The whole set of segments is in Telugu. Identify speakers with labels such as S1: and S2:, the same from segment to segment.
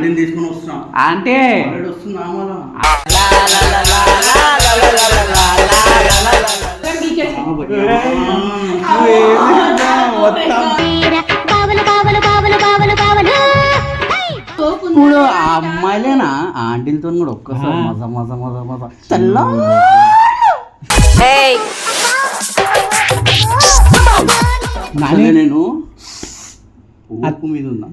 S1: ఆంటీని తీసుకుని వస్తున్నాం.
S2: అంటే
S1: వస్తున్నా మళ్ళా ఇప్పుడు ఆ అమ్మాయిలేనా ఆంటీలతో కూడా ఒక్కసారి మజా మజా మజా మజా చల్ల నేను ఉప్పు మీద ఉన్నా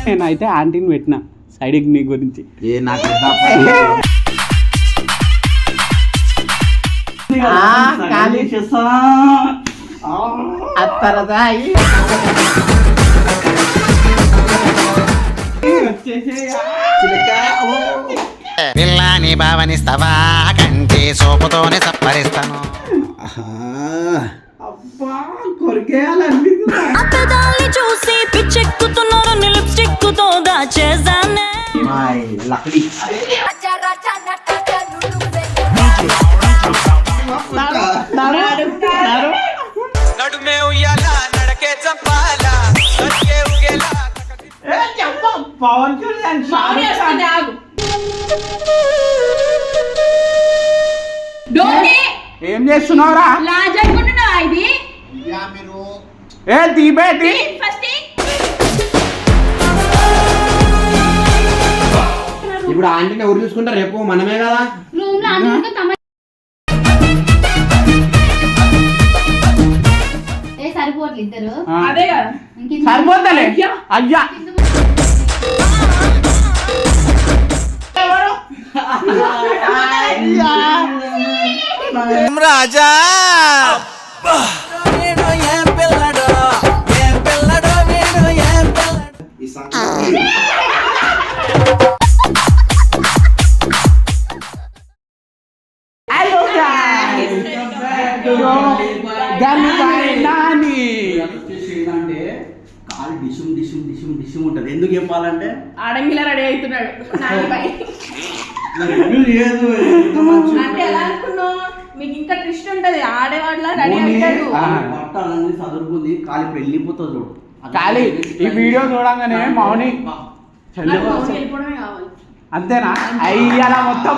S2: నేనైతే ఆంటీని పెట్టిన సైడ్కి నీ గురించి
S3: పిల్లాని భావనిస్తావా కంటి సోపుతోనే సప్పరిస్తాను.
S4: చూసి పిచ్చెక్కుతున్నారు లిప్స్టిక్ తో దాచేసానే
S3: నడుమే ఉయ్యాలా నడకే చంపాలా
S2: పవన్ కళ్యాణ్ ఏం చేస్తున్నావురా? ఏ తీబేటి
S1: ఇప్పుడు ఆంటీని ఎవరు చూసుకుంటారు? రేపు మనమే కదా.
S5: సరిపోట్లు ఇద్దరు
S2: సరిపోతలే అయ్యా
S3: రాజా
S1: కాలు డిషుమ్ డిషుమ్ డిషుమ్ డిషుమ్ ఉంటది. ఎందుకు చెప్పాలంటే
S6: ఆడంగిలా రెడీ అవుతున్నాడు. అంటే ఎలా అనుకున్నావు? మీకు ఇంకా ట్విస్ట్ ఉంటది. ఆడేవాళ్ళ రెడీ అవుతాడు.
S1: బట్టలన్నీ చదువుకుంది కాలి వెళ్ళిపోతుంది చూడు.
S2: కాలి ఈ వీడియో చూడంగానే మౌని
S6: వెళ్ళిపోవడమే కావాలి.
S2: అంతేనా? అయ్యాల మొత్తం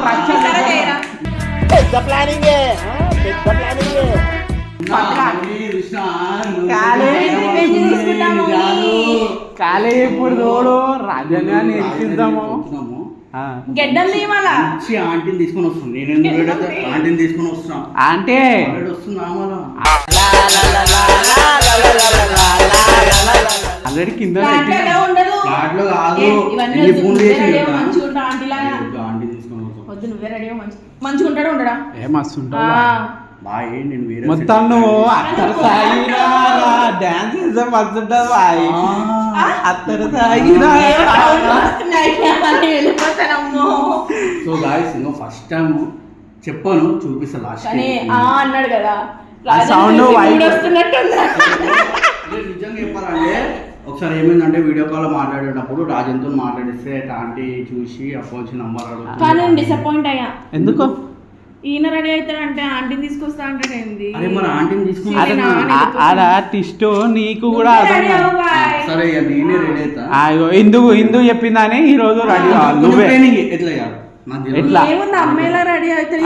S2: కాలే ఇప్పుడు చూడు రాజాని ఎక్కిద్దాము.
S6: గెడ్డలు తీయాలా?
S1: ఆంటీని తీసుకొని వస్తుంది. నేను ఆంటీని తీసుకొని వస్తున్నా. అంటే వస్తున్నా
S2: ఆల్రెడీ కింద
S1: ఫ్లాట్లో కాదు
S6: మంచిగా ఉంటాడు ఉండడా?
S2: ఏ మస్తు ఉంటావు
S1: బాయ్. నేను వేరే
S2: మొత్తం నువ్వు అత్తరు సాగిరా డాన్స్ చేస్తే మస్తు ఉంటుంది బాయ్. అత్తరు సాగిరా
S1: సో గాయ్స్ ఇంకో ఫస్ట్ టైం చెప్పాను చూపిస్తా లాస్ట్
S6: అన్నాడు కదా
S2: సౌండ్
S1: నిజంగా చెప్పాలంటే ఒకసారి ఏమైందంటే వీడియో కాల్ మాట్లాడేటప్పుడు రాజంతో మాట్లాడిస్తే ఆంటీ చూసి అప్పొచ్చి నంబర్ అడుగుతాను.
S6: కానీ డిసప్పాయింట్ అయ్యా.
S2: ఎందుకు?
S6: ఈయన రెడీ అవుతాడంటే ఆంటీని తీసుకొస్తా అంటే
S1: అరే మన ఆంటీని తీసుకుని
S2: ఆడ టిస్ట్ నీకు కూడా
S1: సరే నేనే రెడీ అవుతా.
S2: ఇందు చెప్పిందని ఈ రోజు రెడీ కావాలి. నువ్వే
S1: ఎట్లా
S2: ఎట్లా
S6: అమ్మాయిలా రెడీ అవుతాడు.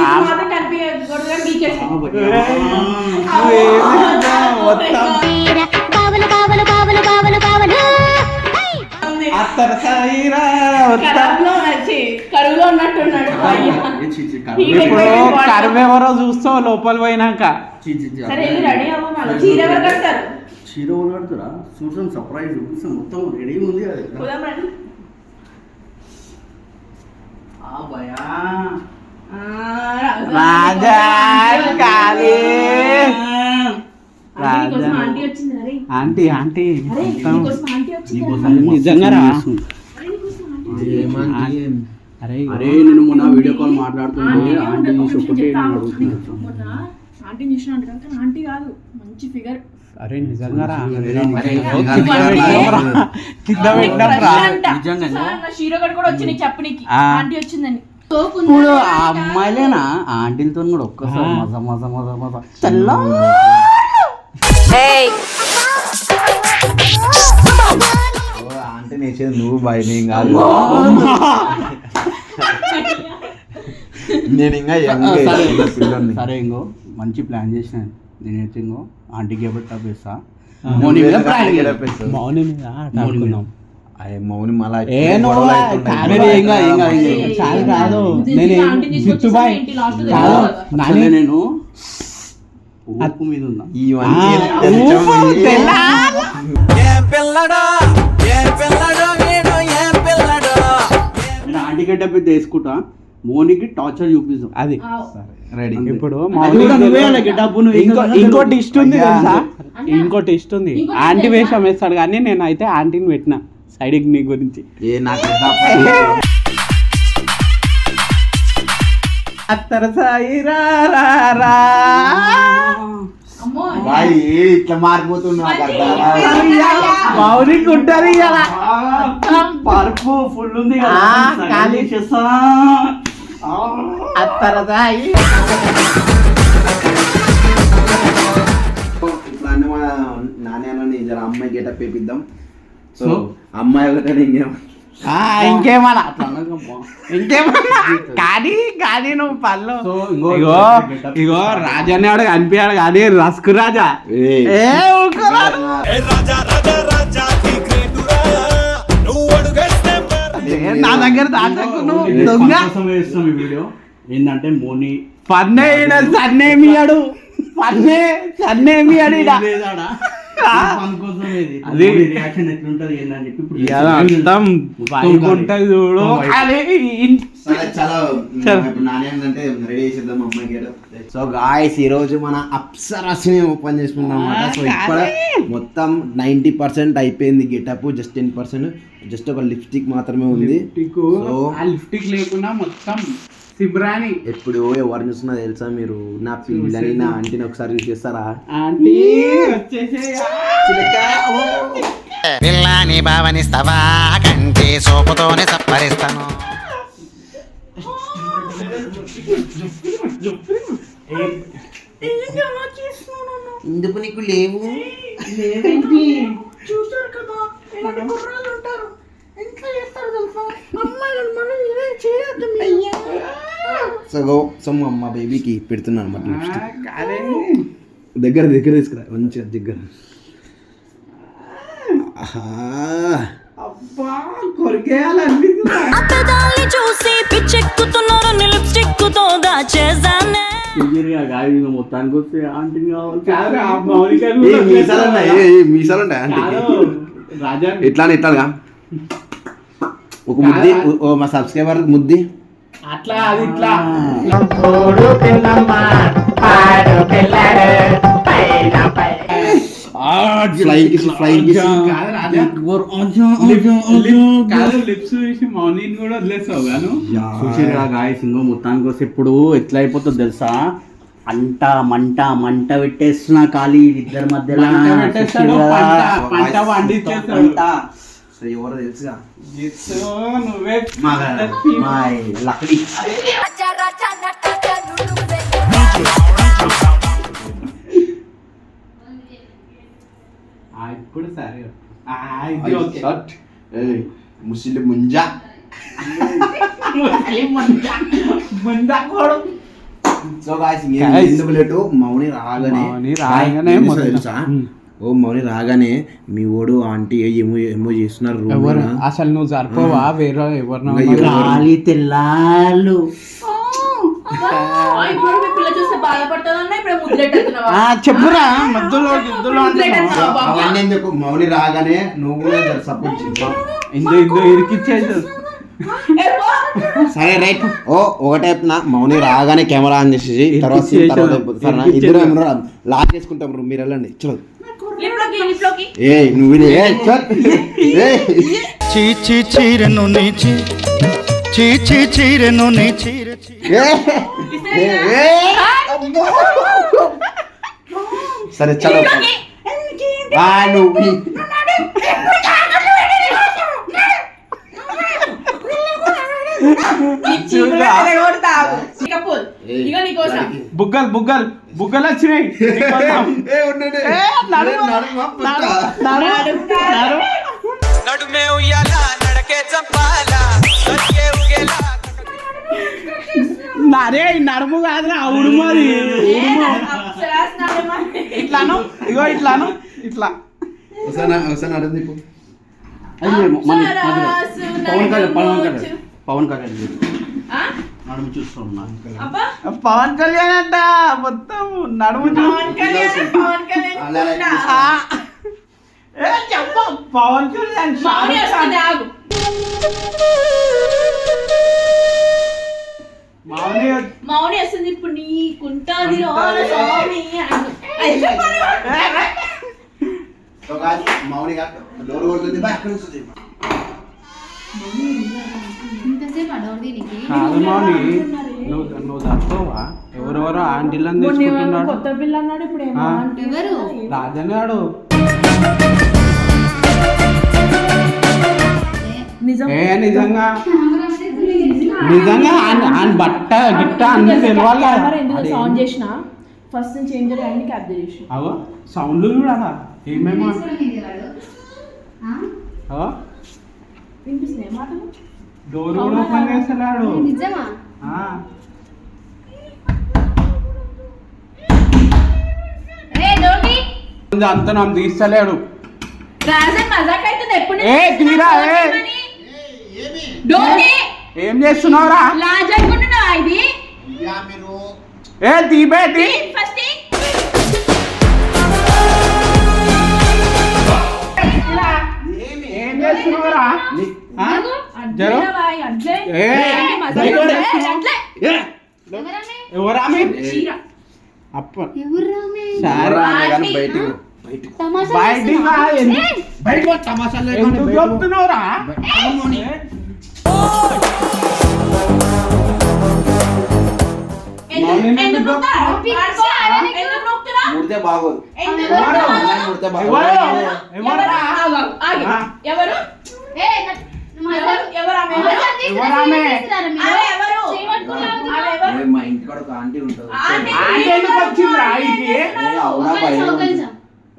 S6: కరువులో ఉన్నట్టున్నాడు.
S2: ఇప్పుడు కరువు ఎవరో చూస్తావు లోపల పోయినాక.
S6: చీర ఎవరు కడతారు?
S1: చీర ఎవరు కడతారా? చూసాం సర్ప్రైజ్ చూపిస్తాం. మొత్తం రెడీ ఉంది.
S2: రాజా కాలే ఆంటీ ఆంటీ నిజంగా
S1: అరే నేను మొన్న వీడియో కాల్ మాట్లాడుతుంటే ఆంటీ చూసి ఒకటి
S6: ఆంటీ చూసిన ఆంటీ కాదు మంచి ఫిగర్.
S2: అరే నిజంగా
S6: షీరోగడ్ కూడా వచ్చి చెప్పనీకి ఆంటీ వచ్చిందని.
S1: ఇప్పుడు ఆ అమ్మాయిలేనా ఆంటీలతో కూడా ఒక్కసారి మజా మజా మజా మజా చల్ల
S2: చేసేది నువ్వు బాయ్, నేను కాదు. నేను ఇంకా పిల్లల్ని.
S1: సరే ఇంకో మంచి ప్లాన్ చేసినాను నేనైతే ఇంకో ఆంటీకి ఎప్పుడు తప్పేస్తా
S2: మౌని మీద
S5: మౌని మీద ఆడుకుందాం.
S2: మౌని మళ్ళా
S5: ఏ నువ్వు కాదు, కాదు నేను చిట్టుబాయ్ కాదు నాని
S1: నేను ఉప్పు మీద ఉన్నా
S2: ఇవన్నీ
S1: నేను ఆంటీ గడ్డ వేసుకుంటా మోనికి టార్చర్ చూపిస్తాం
S5: అది
S2: రెడీ.
S5: ఇప్పుడు
S1: ఇంకో
S5: ఇంకోటి ఇష్ట ఉంది తెలుసా, ఇంకోటి ఇష్ట ఉంది. ఆంటీ వేషం వేస్తాడు కానీ నేను అయితే ఆంటీని పెట్టిన సైడ్కి నీ గురించి.
S2: ఏ నాకు
S5: అత్తర సాయి రా రా రా.
S6: అమ్మో
S2: బాయ్ ఇట్లా మారిపోతున్నా
S5: మౌనికి ఉంటుంది ఇలా
S1: పరుపు ఫుల్ ఉంది
S5: ఖాళీ
S1: చేస్తా
S5: అత్తర సాయి.
S2: ఇట్లా అన్న మా నాణ్యాలని జర అమ్మాయి గెటప్ వేపిద్దాం. సో అమ్మాయి ఒకటే
S5: ఇంకేమన్నా ఇంకేమన్నా కానీ నువ్వు పళ్ళు
S1: సో
S5: ఇగో ఇగో రాజానేవాడు కనిపించాడు కానీ రస్కు రాజా ఏ ఊరుకోరాదు. నా దగ్గర దాటకు నువ్వు దొంగ.
S1: వేస్తాం ఈ వీడియో ఏంటంటే మోని
S5: పన్నే సన్నేమియాడు సన్నేమియాడు
S1: అది రియాక్షన్ ఎట్లుంటది ఏంటని చెప్పి ఇప్పుడు
S5: మొత్తం వైబ్ ఉంటది చూడు.
S2: నాణ్యంటే రెడీ చేసేద్దాం అమ్మాయి గెటప్. సో గాయ్స్ ఈ రోజు మన అప్సరస్ని ఓపెన్ చేసుకున్నాం అన్నమాట. సో ఇప్పుడు మొత్తం 90% అయిపోయింది గెటప్, జస్ట్ 10% జస్ట్ ఒక లిప్స్టిక్ మాత్రమే ఉంది.
S5: లిప్స్టిక్ లేకుండా మొత్తం సిబ్రాని.
S2: ఎప్పుడు ఎవరు చూస్తున్నా తెలుసా మీరు, నా పిల్లని నా ఆంటీని ఒకసారి చూసేస్తారా?
S5: ఆంటీ వచ్చేసే
S3: పిల్లాని భావనిస్తావా కంటి సోపుతోనే సప్పరిస్తాను.
S2: ఎందుకు నీకు లేవు?
S6: చూసారు కదా ఇలాంటి కుర్రాళ్ళు ఉంటారు ఇంట్లో చేస్తారు తెలుసా అమ్మాయిలను మనం ఇదే చేయొద్దు
S2: సో మా బేబీకి పెడుతున్నాను అనమాట లిప్స్టిక్. దగ్గర తీసుకురా మంచిగా దగ్గర.
S5: అబ్బా కొరికేయాలనిపిస్తుంది.
S4: అత్తదాల్ని చూసి పిచ్చెక్కుతున్నారు లిప్స్టిక్ తో దాచేసానే.
S1: మొత్తానికి వస్తే ఆంటీని కావాలి
S5: కాదురా, మౌనికను కూడా
S2: మీసాలుంటాయి
S5: రాజా
S2: ఇట్లాగా ఒక ముద్ది మా సబ్స్క్రైబర్ ముద్ది
S5: అట్లా అది ఇట్లా కాదు లిప్స్ చూసి మౌనిని కూడా వదిలేస్తావు గాను.
S1: చూసిరా గాయస్ ఇంకో మొత్తానికి వస్తే ఇప్పుడు ఎట్లా అయిపోతుందో తెలుసా, మంట పెట్టేస్తున్నా ఖాళీ ఇద్దరి మధ్యలో
S5: పంట పండించేస్తాడు.
S2: ఎవరో తెలుసుగా
S5: నువ్వే
S2: లక్డీ.
S5: ఇప్పుడు సరే
S2: ముసిలి ముంజా సో గాయ్స్ ఎందుకు లేటు మౌని రాగానే తెలుసా, ఓ మౌని రాగానే మీ ఓడు ఆంటీ ఏమో చేస్తున్నారు room లో.
S5: అసలు నువ్వు సరిపోవా వేరే ఎవరినో
S1: ఖాళీ తెల్లాళ్ళు
S6: ఇప్పుడు మీ పిల్ల చూస్తే బాధపడుతుందన్నా ఇప్పుడు ముద్రెట్టుతున్నావా
S5: చెప్పురా మధ్యలో
S2: అవన్నీ ఎందుకు, మౌని రాగానే నువ్వు కూడా సపోర్ట్ చేస్తావు.
S5: ఇందో ఇరికిచ్చేసి
S2: సరే రైట్. ఒకటే మౌని రాగానే కెమెరా ఆన్ చేసేసి తర్వాత ఇద్దరు లాక్ చేసుకుంటాం. మీరు వెళ్ళండి చలో. ఏ నువ్వు
S3: చీచి చీరను నీచి చీచి చీరను నీ చీర
S2: సరే చలో నువ్వు
S5: బుగ్గలు వచ్చినాయి.
S3: నడుమే
S5: అరే నడుము కాదురా ఉడుమది
S6: అప్సరాస్ నాడేమా?
S5: ఇట్లాను ఇగో ఇట్లాను ఇట్లా
S2: ఒకసారి అడుగు నీకు.
S1: అయ్యేమో మన
S6: అప్సరాసు
S1: పవన్ కళ్యాణ్
S6: ఆ?
S1: నడుము చూస్తున్నా.
S6: అబ్బా
S5: పవన్ కళ్యాణ్ అంట మొత్తం నడుము
S6: పవన్ కళ్యాణ్
S2: అలా
S6: చూస్తున్నా.
S5: చెప్ప పవన్ కళ్యాణ్
S6: మౌని వస్తుంది, ఆగు.
S5: మౌని
S6: మౌని వస్తుంది ఇప్పుడు నీకుంటాది స్వామి అను. అది చెప్పాలి.
S2: మౌనిగా డోర్ కొడుతుంది బా ఎక్కడ నుంచి
S5: కాదు మౌని నువ్వు తప్పవా ఎవరెవరో ఆంటీలను తెచ్చుకుంటున్నాడు
S6: కొత్త పిల్ల అన్నాడు ఇప్పుడు ఏమో
S5: ఆ.
S6: అంటే.
S7: ఎవరు
S5: రాజన్నాడు
S6: నిజం
S5: నిజంగా నిజంగా ఆయన బట్ట గిట్ట అన్ని తెలవాలి
S6: కెమెరా ఎందుకు సౌండ్ చేసిన ఫస్ట్ నుంచి ఏం జరిగింది క్యాప్చర్ చేసిన.
S5: అవో సౌండ్లు కూడా ఏమేమో అవో
S6: వినిపిస్తున్నాయి మాటలు.
S5: డోర్ కూడా ఓపెన్ చేస్తున్నాడు
S7: నిజమా
S5: అంత నన్ను తీస్తలేడు
S6: రాజన్ మజాక్ అవుతుంది ఎప్పుడు
S5: ఏ తీరా ఏ
S6: డోంగి
S5: ఏం చేస్తున్నావురా
S6: లాజ్ అనుకుంటున్నావా ఇది
S5: ఏ తీబేటి
S6: ఫస్ట్
S5: ఏం చేస్తున్నావురా జరు ఏ ఎవరామె అప్ప సరే
S2: బయటికి
S5: బయటికి రా.
S2: బయటకు తమాషాలు
S5: ఎందుకు చెప్తున్నావురా
S2: ముడితే బాగోదు ముడితే
S5: ఎవరు
S2: బాగోదు
S5: ఎవరా
S6: ఎవరు
S5: ఎవరామె
S2: మా ఇంటికాడ ఒక ఆంటీ ఉంటుంది
S5: ఆంటీ ఎందుకు వచ్చిందిరా ఇంటికి
S2: అవునా బయట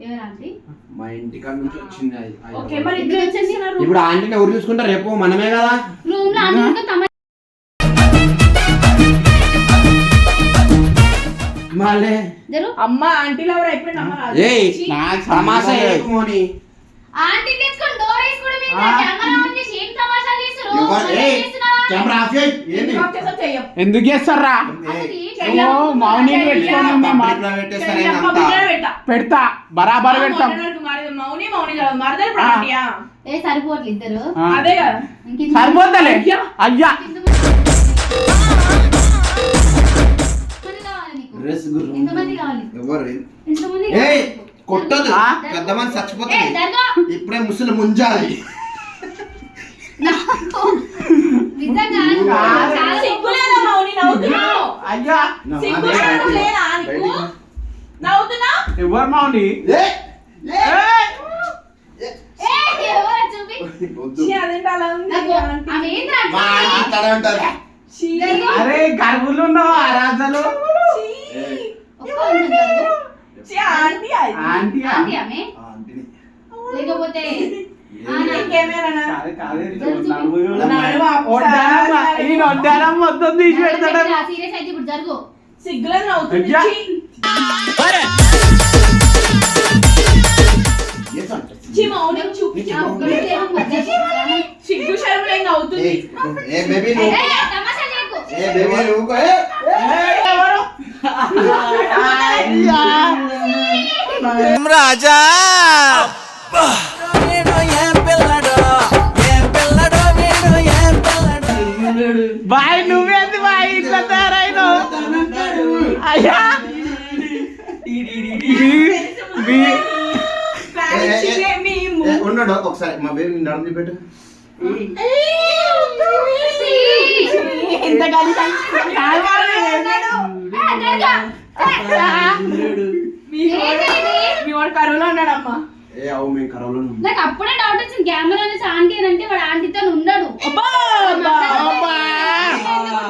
S7: ఎవరంటే
S2: మా ఇంటికాడ నుంచి వచ్చింది అది.
S6: ఓకే మరి ఇద్దరు వచ్చేసినారు.
S2: ఇప్పుడు ఆంటీని ఎవరు చూసుకుంటారు రేపు మనమే కదా
S7: రూమ్ లో అందరితో
S2: మళ్ళీ
S7: జరు
S6: అమ్మ ఆంటీలు ఎవరు అయిపోయింది అమ్మ రాజు.
S2: ఏయ్
S5: నా
S2: తమాషా చేయకు మోని.
S7: ఆంటీ తీసుకొని డోర్ వేసుకొని మీద కెమెరా ఆన్ చేసి ఏం తమాషాలు చేస్తున్నారు
S2: ఎవరు- ఏయ్, కెమెరా ఆఫ్ చేయి. ఏంది?
S6: ఇంకొక చేసావు చెయ్యం.
S5: ఎందుకు చేస్తారా నువ్వు మౌని పెట్టుకొని మేము
S2: పబ్లిక్లో పెట్టేస్తారు
S6: చెయ్యం,
S2: ఏందంతా?
S6: పబ్లిక్లో పెట్టా.
S5: పెడతా బరాబర్ పెడతాం
S6: మౌని మౌని చదవదు మరదలు ఇప్పుడు ఆంటీయా?
S7: ఏ సరిపోట్లు ఇద్దరు
S5: ఆ.
S6: అదే కదా
S7: ఇంకింత-
S5: సరిపోతలే అయ్యా
S7: ఎంతమంది కావాలి నీకు?
S2: డ్రెస్ గుర్రం.
S7: ఎంతమంది కావాలి?
S2: ఎవరు?
S7: ఎంతమంది
S2: ఏయ్,
S7: కావాలి?
S2: కొట్టదు
S5: ఆ?
S2: పెద్ద మంది
S7: ఏ,
S2: చచ్చిపోతుంది
S7: దర్గా.
S2: ఇప్పుడే ముసలి ముంజాలి
S7: నాకు నిజంగా చాలా
S6: సిగ్గులేదా మౌని నవ్వుతున్నావు?
S5: అయ్యా
S6: సిగ్గు శరము లేదా నీకు? నవ్వుతున్నావు?
S5: ఎవరు మౌని
S2: ఏయ్,
S5: ఏయ్!
S7: ఏ, ఎవరో చూపి.
S6: ఛీ, అదేంటి అలా ఉంది
S7: నాకు
S6: ఆంటీ?
S7: ఆమె ఏంద్రా
S2: మా ఆంటీ ఇట్లానే ఉంటుంది.
S6: ఛీ,
S5: అరే గర్భులు ఉన్నావు ఆరాధలు
S6: ఛీ.
S7: ఒక్క నిమిషం జరుగు.
S6: ఛీ, ఆంటీ అది.
S5: ఆంటీ
S7: ఆంటీ ఆమె
S2: ఆ ఆంటీని.
S7: లేకపోతే
S6: ఇంకేమైనా
S5: ఈ వడ్డానం మొత్తం తీసి పెడతాడు
S7: సీరియస్ అయితే ఇప్పుడు జరుగు.
S6: సిగ్గులేదు నవ్వుతుంది.
S5: అయ్యా.
S6: ఛీ.
S2: ఏం అంటారు?
S6: ఛీ, మౌని చూపించు.
S7: ఆ ఒక్కడే లేవు ముద్దకి.
S6: సిగ్గు శరము లేని నవ్వుతుంది.
S2: ఏయ్, ఏ బేబీ
S7: ఏ,
S2: నువ్వు
S7: తమాషా చేయకు.
S2: ఏ బేబీ నువ్వు
S5: ఎవరు
S3: రాజా
S5: బాయ్ నువ్వేంది బాయ్ ఇట్లా తయారైనా అయ్యా
S6: ఫ్యాన్సీ
S2: ఉన్నాడు ఒకసారి మా బేబీ నడుము పెట్టు
S6: ఇంత కలిసి మీ వాడు కరువులో ఉన్నాడమ్మా.
S2: ఏ అవు మేము కరోలో ఉన్నాం.
S7: నాకు అప్పుడే డౌట్ వచ్చింది కెమెరా నుంచి ఆంటీ అని అంటే వాడు ఆంటీతో ఉండడు.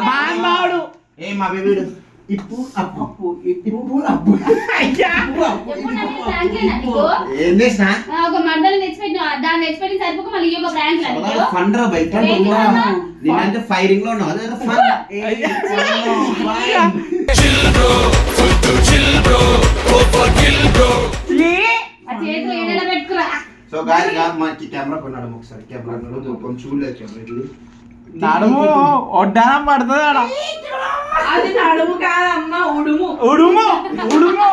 S5: బాగున్నాడు
S2: ఏ మా బేబీ ఇప్పు అప్పు
S1: ఇప్పుడు
S7: ఎప్పుడు నాకు prank లేనా నీకు?
S2: ఏం చేసినా
S7: ఒక మర్దలు తెచ్చిపెట్టిన దాన్ని తెచ్చిపెట్టి సరిపోక మళ్ళీ ఈ ఒక ప్రాంక్ లాగా
S2: ఫన్ రా బయట
S7: ఏంటి అన్నా?
S2: నేనంటే ఫైరింగ్ లో ఉన్నావు అదే ఫన్
S7: ఆ చేతులు ఏడైనా పెట్టుకురా.
S2: సో గాయస్ మనకి కెమెరా కొన్నాడు ఒకసారి కెమెరా కొంచెం చూడలేదు కెమెరా ఇట్లా
S5: నడుము ఒడ్డానం పడుతుంది ఆడ
S6: అది నడుము కాదమ్మా ఉడుము
S5: ఉడుము ఉడుము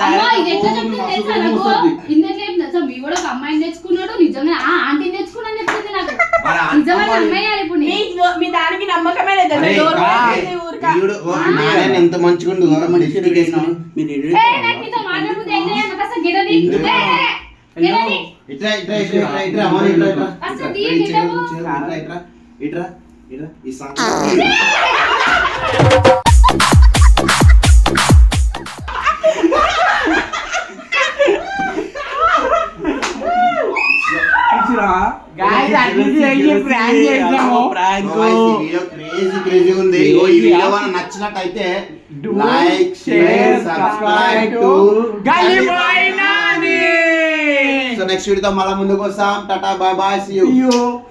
S7: అమ్మా, ఇది ఎట్లా చెప్తుంది తెలుసా నాకు? ఇందట్లో ఏం తెలుసా? మీ కూడా ఒక అమ్మాయిని తెచ్చుకున్నాడు, నిజంగా ఆ ఆంటీని తెచ్చుకున్నా చెప్తుంది నాకు. నిజంగా అమ్మాయి ఇప్పుడు
S6: మీ దానికి నమ్మకమే లేదు
S2: అరే,
S6: ఊరికా
S2: ఈవిడ నారాయణ ఎంత మంచిగా ఉండు
S7: నాకు నీతో మాట్లాడుకుంటే ఏంటి? నాకు అసలు గిడని గిడని
S2: ఇట్రా ఇట్రా ఇట్రా ఇట్రా అమ్మ ఇట్రా ఇట్రా
S7: అసలు ఈ గిడము.
S2: ఇట్రా ఇట్రా ఇట్రా ఇట్రా ఈ సాంగ్ క్రేజీ ఉంది ఈ వీడియో మనకు నచ్చినట్టయితే లైక్ షేర్ సబ్స్క్రైబ్ టు సో నెక్స్ట్ వీడియోతో మళ్ళీ ముందుకు వస్తాం టాటా బై బై సీ యూ